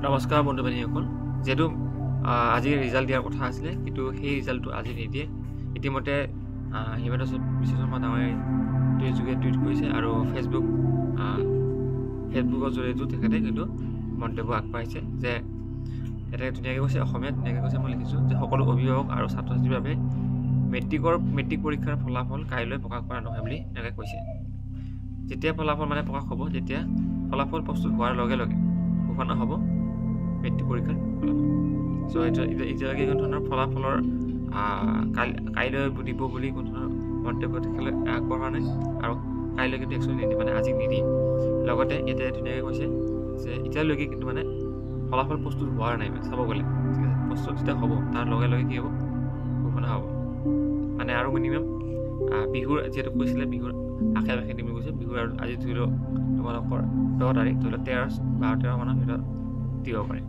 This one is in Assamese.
নমস্কাৰ বন্ধু বান্ধৱীসকল, যেহেতু আজি ৰিজাল্ট দিয়াৰ কথা আছিলে, কিন্তু সেই ৰিজাল্টটো আজি নিদিয়ে। ইতিমধ্যে হিমন্ত বিশ্ব শৰ্মা ডাঙৰীয়াই যোগে টুইট কৰিছে আৰু ফেচবুকৰ জৰিয়তেও তেখেতে কিন্তু মন্তব্য আগবঢ়াইছে যে এটা ধুনীয়াকৈ কৈছে, অসমীয়াত ধুনীয়াকৈ কৈছে, মই লিখিছোঁ যে সকলো অভিভাৱক আৰু ছাত্ৰ ছাত্ৰীৰ বাবে মেট্ৰিক পৰীক্ষাৰ ফলাফল কাইলৈ প্ৰকাশ কৰা নহয় বুলি এনেকৈ কৈছে। যেতিয়া ফলাফল প্ৰকাশ হ'ব, তেতিয়া ফলাফল প্ৰস্তুত হোৱাৰ লগে লগে ঘোষণা হ'ব মেট্ৰিক পৰীক্ষাৰ ফলাফল। চ' এতিয়ালৈকে কোনো ধৰণৰ ফলাফলৰ কাইলৈ দিব বুলি কোনো ধৰণৰ মন্তব্য তেখেতে আগবঢ়োৱা নাই আৰু কাইলৈ কিন্তু একচুৱেলি নিদিয়ে, আজি নিদিয়ে। লগতে এতিয়া ধুনীয়াকৈ কৈছে যে এতিয়ালৈকে কিন্তু ফলাফল প্ৰস্তুত হোৱাৰ নাই, চাব গ'লে ঠিক আছে। প্ৰস্তুত যেতিয়া হ'ব তাৰ লগে লগে কি হ'ব, ঘোষণা হ'ব। আৰু মিনিমাম বিহুৰ যিহেতু কৈছিলে, বিহুৰ আশে পাশে দিম কৈছে। বিহুৰ আৰু আজি ধৰি লওক তোমালোকৰ 10 তাৰিখ, ধৰি লওক 13 মানৰ ভিতৰত দিব পাৰে।